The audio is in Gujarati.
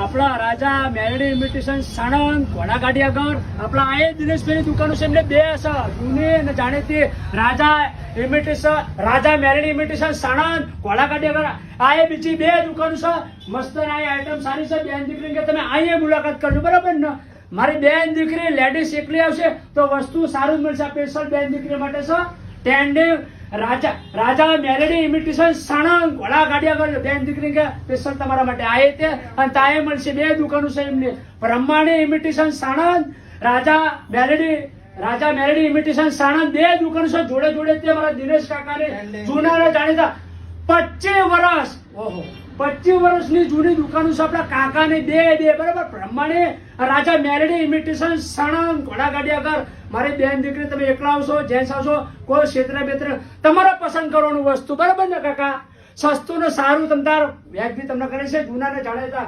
આપણા રાજા મેલડી ઇમિટેશન સાણંદ ઘોડાગાડી આગળ આપણા આ દિનેશભાઈની દુકાનો છે. એમને બે હશે જૂની અને જાણીતી રાજા મેલડી ઇમિટેશન સાણંદ ઘોડાગાડી આગળ આ બીજી બે દુકાનો છે. મસ્ત આ આઈટમ સારી છે. બેન દીકરી કે તમે અહીંયા મુલાકાત કરજો, બરાબર ને? મારી બેન દીકરી લેડીઝ એકલી આવશે તો વસ્તુ સારું મળશે. સ્પેશિયલ બેન દીકરી માટે છે ટેન્ડિંગ રાજા મેલડી ઇમિટેશન સાણંદ ઘોડાગાડી આગળ બેન દીકરી કે સ્પેશિયલ તમારા માટે આયે તે અને તાએ મળશે. બે દુકાનો છે એમની. બ્રહ્માણી ઇમિટેશન સાણંદ રાજા મેલડી ઇમિટેશન સાણંદ બે દુકાનો છે. જોડે જોડે તે મારા દિનેશ કાકાને જૂના જાણીતા 25 વર્ષ 25 વર્ષની જૂની દુકાનો છે આપણા કાકાની બે બરાબર. બ્રહ્માણી રાજા મેલડી ઇમિટેશન સાણંદ ઘોડાગાડી આગળ મારી બેન દીકરી તમે એકલા આવશો, જેન્ટ્સ આવશો, કોઈ ક્ષેત્ર બેત્ર તમારે પસંદ કરવાનું વસ્તુ, બરાબર ને કાકા? સસ્તું ને સારું તમ તાર વ્યાજબી તમને કરે છે. જૂના ને જાણીતા